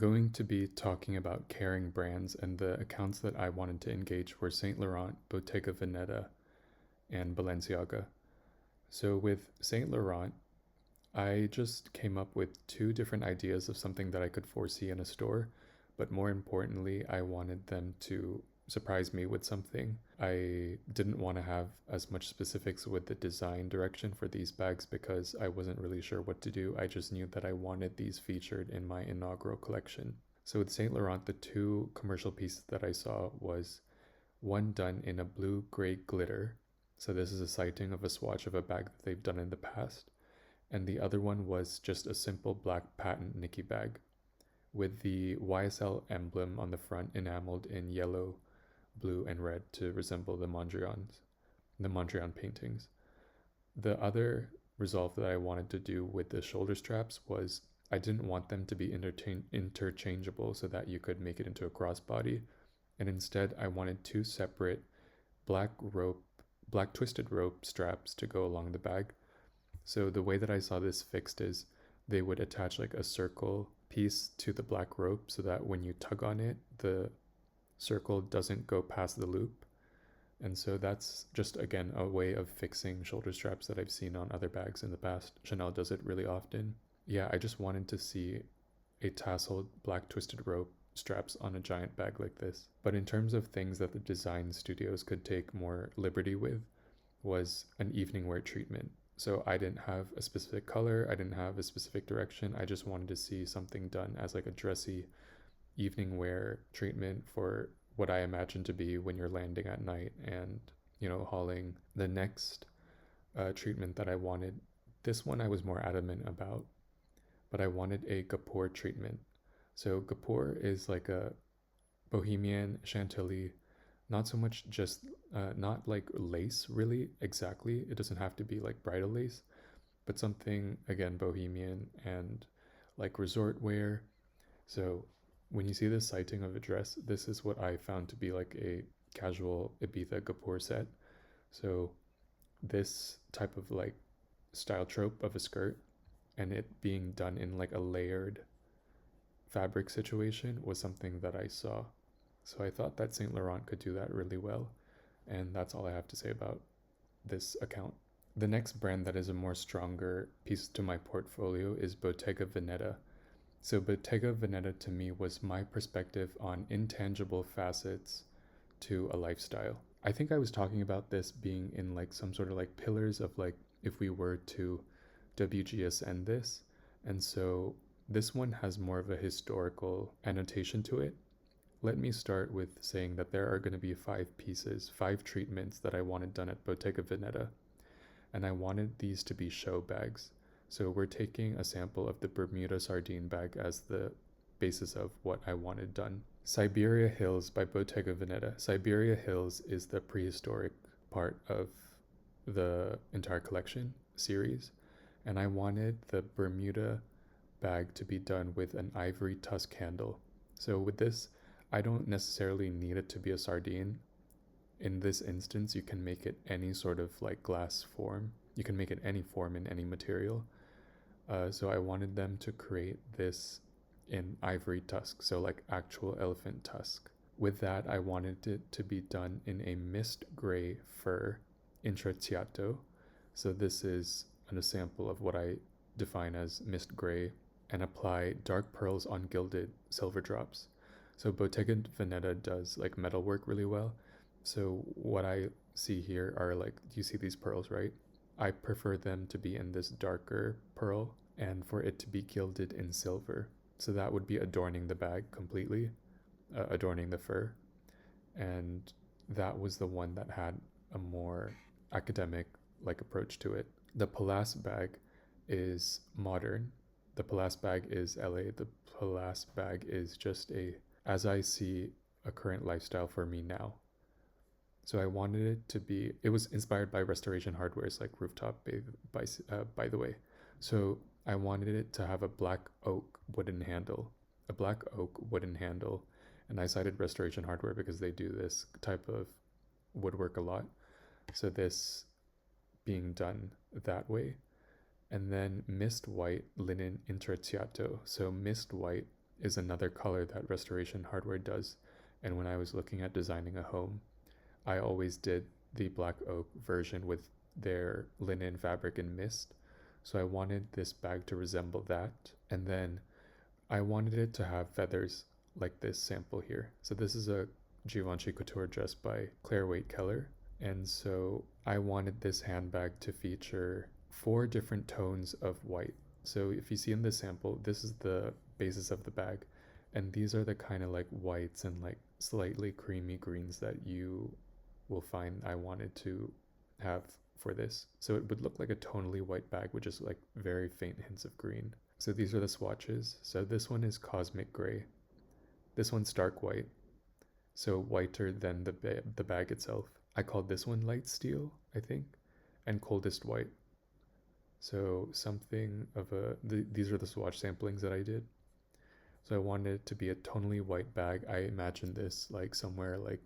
going to be talking about Kering brands, and the accounts that I wanted to engage were Saint Laurent, Bottega Veneta, and Balenciaga. So with Saint Laurent, I just came up with two different ideas of something that I could foresee in a store, but more importantly, I wanted them to surprise me with something. I didn't want to have as much specifics with the design direction for these bags because I wasn't really sure what to do. I just knew that I wanted these featured in my inaugural collection. So with Saint Laurent, the two commercial pieces that I saw was one done in a blue gray glitter. So this is a sighting of a swatch of a bag that they've done in the past, and the other one was just a simple black patent Nikki bag with the YSL emblem on the front enameled in yellow, blue, and red to resemble the Mondrian paintings. The other resolve that I wanted to do with the shoulder straps was I didn't want them to be interchangeable so that you could make it into a crossbody, and instead I wanted two separate black twisted rope straps to go along the bag. So the way that I saw this fixed is they would attach like a circle piece to the black rope so that when you tug on it, the circle doesn't go past the loop. And so that's just, again, a way of fixing shoulder straps that I've seen on other bags in the past. Chanel does it really often. Yeah, I just wanted to see a tasseled black twisted rope straps on a giant bag like this. But in terms of things that the design studios could take more liberty with, was an evening wear treatment. So I didn't have a specific color, I didn't have a specific direction. I just wanted to see something done as like a dressy evening wear treatment for what I imagine to be when you're landing at night and, hauling. The next treatment that I wanted, this one I was more adamant about, but I wanted a Kapoor treatment. So Kapoor is like a bohemian chantilly, not so much just not like lace really exactly. It doesn't have to be like bridal lace, but something again bohemian and like resort wear. So when you see this sighting of a dress, this is what I found to be like a casual Ibiza Kapoor set. So this type of like style trope of a skirt and it being done in like a layered fabric situation was something that I saw. So I thought that Saint Laurent could do that really well. And that's all I have to say about this account. The next brand that is a more stronger piece to my portfolio is Bottega Veneta. So Bottega Veneta to me was my perspective on intangible facets to a lifestyle. I think I was talking about this being in like some sort of like pillars of like if we were to WGSN this. And so this one has more of a historical annotation to it. Let me start with saying that there are going to be 5 pieces, 5 treatments that I wanted done at Bottega Veneta, and I wanted these to be show bags. So we're taking a sample of the Bermuda sardine bag as the basis of what I wanted done. Siberia Hills by Bottega Veneta. Siberia Hills is the prehistoric part of the entire collection series, and I wanted the Bermuda bag to be done with an ivory tusk handle. So with this, I don't necessarily need it to be a sardine. In this instance, you can make it any sort of like glass form. You can make it any form in any material. So I wanted them to create this in ivory tusk, so like actual elephant tusk. With that, I wanted it to be done in a mist gray fur intrecciato. So this is a sample of what I define as mist gray, and apply dark pearls on gilded silver drops. So Bottega Veneta does like metalwork really well. So what I see here are like, do you see these pearls, right? I prefer them to be in this darker pearl and for it to be gilded in silver. So that would be adorning the bag completely, adorning the fur. And that was the one that had a more academic like approach to it. The Palace bag is modern. The Palace bag is LA. The Palace bag is just as I see a current lifestyle for me now. So I wanted it to be, it was inspired by Restoration Hardware's like rooftop by the way. So I wanted it to have a black oak wooden handle, and I cited Restoration Hardware because they do this type of woodwork a lot. So this being done that way. And then mist white linen intrecciato. So mist white is another color that Restoration Hardware does. And when I was looking at designing a home, I always did the black oak version with their linen fabric and mist. So I wanted this bag to resemble that. And then I wanted it to have feathers like this sample here. So this is a Givenchy couture dress by Claire Waite Keller. And so I wanted this handbag to feature 4 different tones of white. So if you see in the sample, this is the basis of the bag. And these are the kind of like whites and like slightly creamy greens that you will find I wanted to have for this. So it would look like a tonally white bag with just like very faint hints of green. So these are the swatches. So this one is cosmic gray. This one's stark white. So whiter than the bag itself. I called this one light steel, I think, and coldest white. So something of these are the swatch samplings that I did. So I wanted it to be a tonally white bag. I imagined this like somewhere like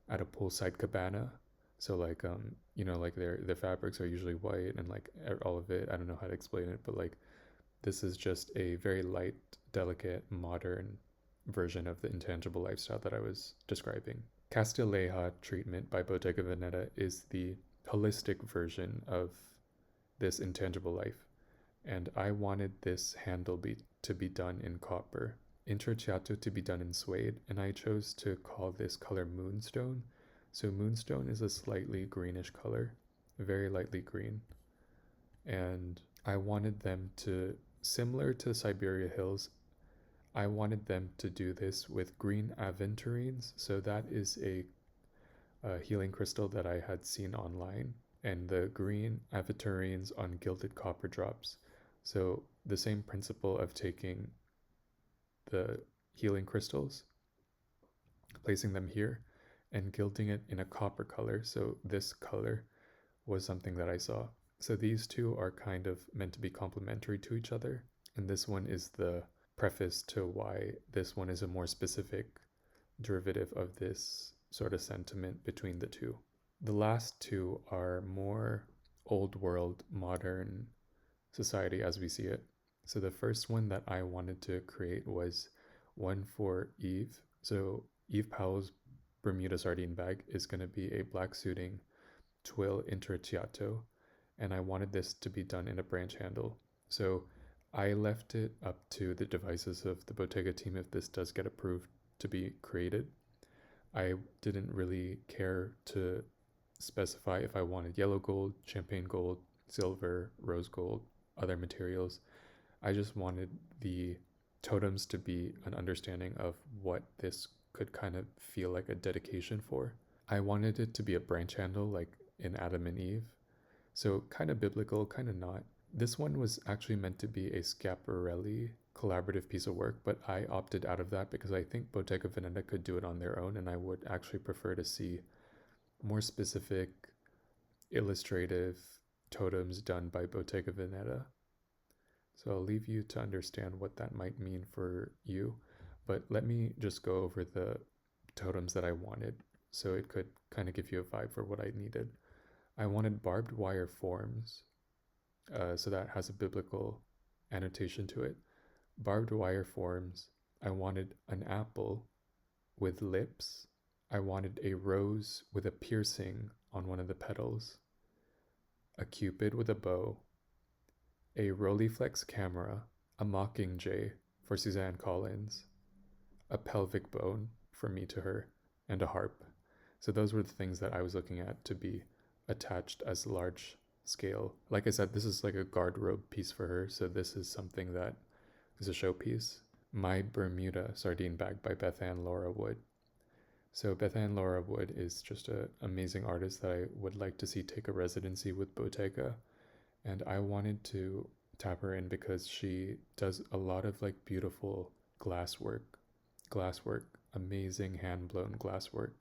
at a poolside cabana. So like like their fabrics are usually white and like all of it. I don't know how to explain it, but like this is just a very light, delicate, modern version of the intangible lifestyle that I was describing. Castilleja treatment by Bottega Veneta is the holistic version of this intangible life, and I wanted this handle to be done in copper, intrecciato to be done in suede, and I chose to call this color moonstone. So moonstone is a slightly greenish color, very lightly green, and I wanted them to, similar to Siberia Hills, I wanted them to do this with green aventurines. So that is a healing crystal that I had seen online, and the green aventurines on gilded copper drops. So the same principle of taking the healing crystals, placing them here, and gilding it in a copper color. So this color was something that I saw. So these two are kind of meant to be complementary to each other. And this one is the preface to why this one is a more specific derivative of this sort of sentiment between the two. The last two are more old world, modern society as we see it. So the first one that I wanted to create was one for Eve. So Eve Powell's Bermuda sardine bag is going to be a black suiting twill intrecciato, and I wanted this to be done in a branch handle. So I left it up to the devices of the Bottega team if this does get approved to be created. I didn't really care to specify if I wanted yellow gold, champagne gold, silver, rose gold, other materials. I just wanted the totems to be an understanding of what this could kind of feel like a dedication for. I wanted it to be a branch handle like in Adam and Eve. So kind of biblical, kind of not. This one was actually meant to be a Schiaparelli collaborative piece of work, but I opted out of that because I think Bottega Veneta could do it on their own, and I would actually prefer to see more specific illustrative totems done by Bottega Veneta. So I'll leave you to understand what that might mean for you, but let me just go over the totems that I wanted so it could kind of give you a vibe for what I needed. I wanted barbed wire forms, so that has a biblical annotation to it. Barbed wire forms. I wanted an apple with lips. I wanted a rose with a piercing on one of the petals, a cupid with a bow, a Rolleiflex camera, a mockingjay for Suzanne Collins, a pelvic bone from me to her, and a harp. So those were the things that I was looking at to be attached as large scale. Like I said, this is like a garderobe piece for her, so this is something that is a showpiece. My Bermuda sardine bag by Bethann Laura Wood. So Bethann Laura Wood is just an amazing artist that I would like to see take a residency with Bottega, and I wanted to tap her in because she does a lot of like beautiful glasswork, amazing hand-blown glasswork.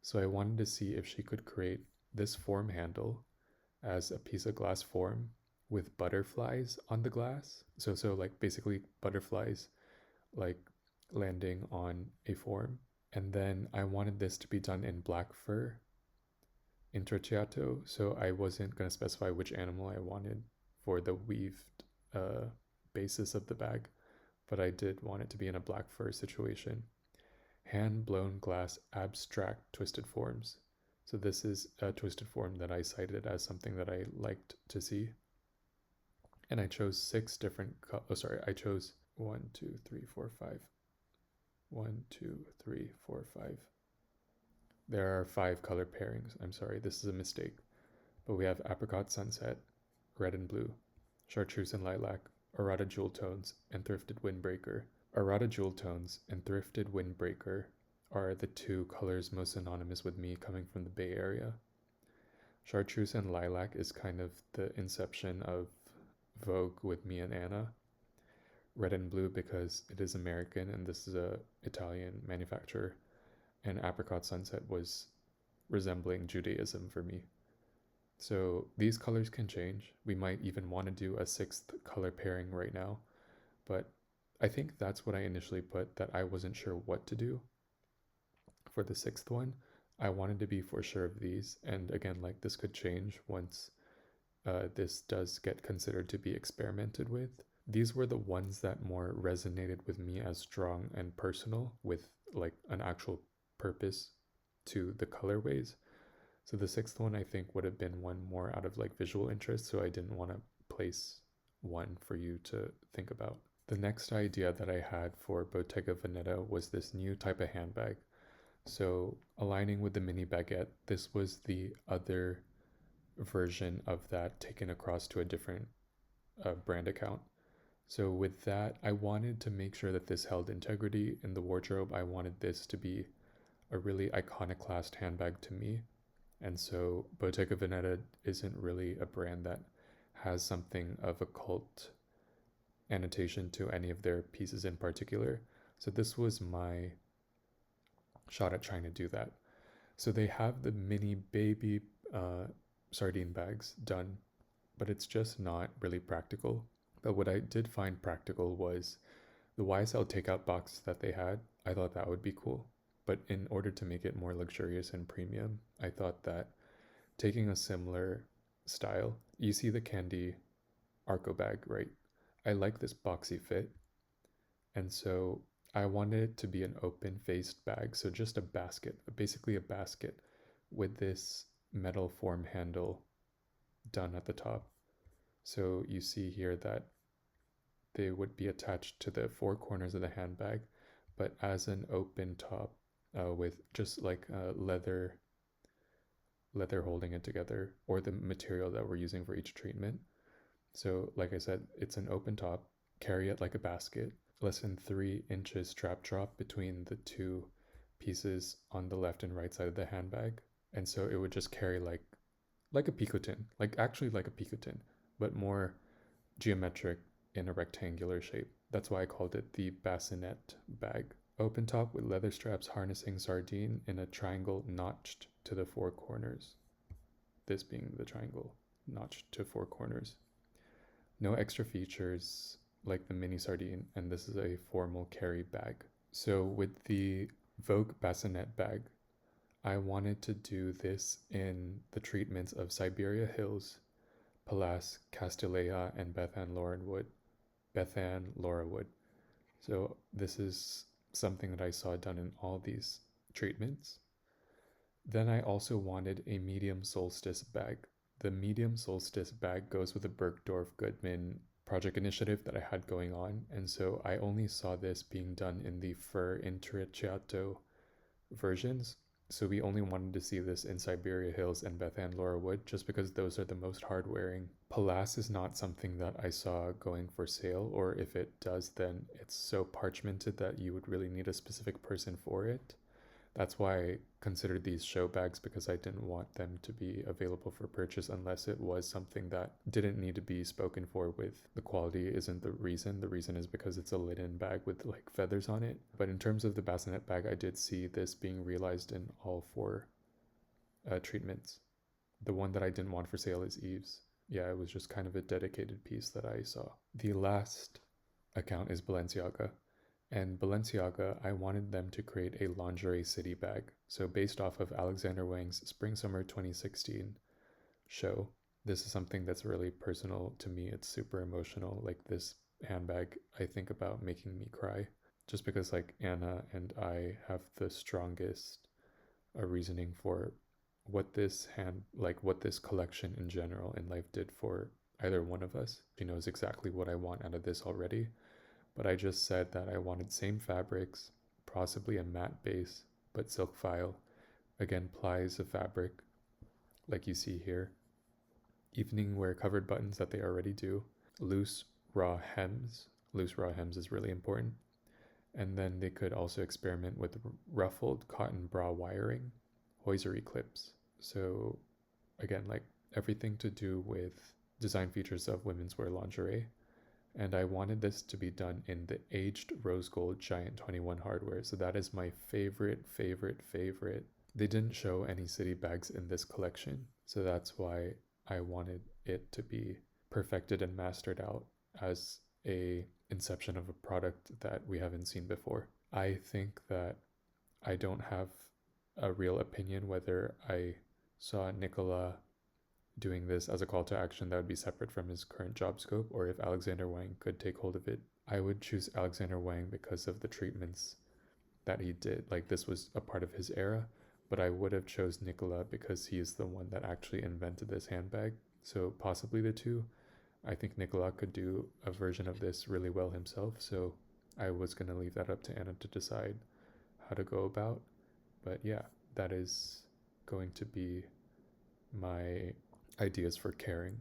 So I wanted to see if she could create this form handle as a piece of glass form with butterflies on the glass. So like basically butterflies like landing on a form. And then I wanted this to be done in black fur intrecciato. So I wasn't going to specify which animal I wanted for the weaved basis of the bag, but I did want it to be in a black fur situation. Hand blown glass abstract twisted forms. So this is a twisted form that I cited as something that I liked to see. And I chose 6 different, I chose 1, 2, 3, 4, 5. 1, 2, 3, 4, 5. There are 5 color pairings. I'm sorry, this is a mistake. But we have apricot sunset, red and blue, chartreuse and lilac, Arata jewel tones, and thrifted windbreaker. Arata jewel tones and thrifted windbreaker are the 2 colors most synonymous with me coming from the Bay Area. Chartreuse and lilac is kind of the inception of Vogue with me and Anna. Red and blue because it is American and this is a Italian manufacturer. And apricot sunset was resembling Judaism for me. So these colors can change. We might even want to do a 6th color pairing right now, but I think that's what I initially put, that I wasn't sure what to do for the 6th one. I wanted to be for sure of these, and again, like, this could change once this does get considered to be experimented with. These were the ones that more resonated with me as strong and personal, with like an actual purpose to the colorways. So the 6th one I think would have been one more out of like visual interest, so I didn't want to place one for you to think about. The next idea that I had for Bottega Veneta was this new type of handbag. So aligning with the mini baguette, this was the other version of that taken across to a different brand account. So with that, I wanted to make sure that this held integrity in the wardrobe. I wanted this to be a really iconoclast handbag to me. And so Bottega Veneta isn't really a brand that has something of a cult annotation to any of their pieces in particular. So this was my shot at trying to do that. So they have the mini baby sardine bags done, but it's just not really practical. But what I did find practical was the YSL takeout box that they had. I thought that would be cool. But in order to make it more luxurious and premium, I thought that taking a similar style, you see the Candy Arco bag, right? I like this boxy fit. And so I wanted it to be an open-faced bag. So just a basket, basically a basket with this metal form handle done at the top. So you see here that they would be attached to the 4 corners of the handbag, but as an open top with just like leather holding it together, or the material that we're using for each treatment. So like I said, it's an open top, carry it like a basket, less than 3 inches strap drop between the 2 pieces on the left and right side of the handbag. And so it would just carry like a picotin, like actually like a picotin, but more geometric in a rectangular shape. That's why I called it the bassinet bag. Open top with leather straps harnessing sardine in a triangle notched to the 4 corners. This being the triangle notched to 4 corners. No extra features like the mini sardine, and this is a formal carry bag. So with the Vogue bassinet bag, I wanted to do this in the treatments of Siberia Hills, Pallas, Castileja, and Bethann Laura Wood. So this is something that I saw done in all these treatments. Then I also wanted a medium solstice bag. The medium solstice bag goes with the Bergdorf Goodman project initiative that I had going on, and so I only saw this being done in the fur intrecciato versions. So we only wanted to see this in Siberia Hills and Bethann Laura Wood just because those are the most hard wearing. Pallas is not something that I saw going for sale, or if it does, then it's so parchmented that you would really need a specific person for it. That's why I considered these show bags, because I didn't want them to be available for purchase unless it was something that didn't need to be spoken for with. The quality isn't the reason. The reason is because it's a linen bag with like feathers on it. But in terms of the bassinet bag, I did see this being realized in all 4 treatments. The one that I didn't want for sale is Eve's. Yeah, it was just kind of a dedicated piece that I saw. The last account is Balenciaga. And Balenciaga, I wanted them to create a lingerie city bag. So based off of Alexander Wang's Spring Summer 2016 show, this is something that's really personal to me. It's super emotional. Like, this handbag I think about making me cry, just because like Anna and I have the strongest reasoning for what this collection in general in life did for either one of us. She knows exactly what I want out of this already, but I just said that I wanted same fabrics, possibly a matte base, but silk file. Again, plies of fabric, like you see here. Evening wear covered buttons that they already do. Loose raw hems. Loose raw hems is really important. And then they could also experiment with ruffled cotton bra wiring, hosiery clips. So again, like everything to do with design features of women's wear lingerie. And I wanted this to be done in the aged rose gold Giant 21 hardware. So that is my favorite. They didn't show any city bags in this collection. So that's why I wanted it to be perfected and mastered out as a inception of a product that we haven't seen before. I think that I don't have a real opinion whether I saw Nicola doing this as a call to action that would be separate from his current job scope, or if Alexander Wang could take hold of it. I would choose Alexander Wang because of the treatments that he did. Like this was a part of his era, but I would have chose Nicola because he is the one that actually invented this handbag. So possibly the two. I think Nicola could do a version of this really well himself, so I was going to leave that up to Anna to decide how to go about. But yeah, that is going to be my ideas for Kering.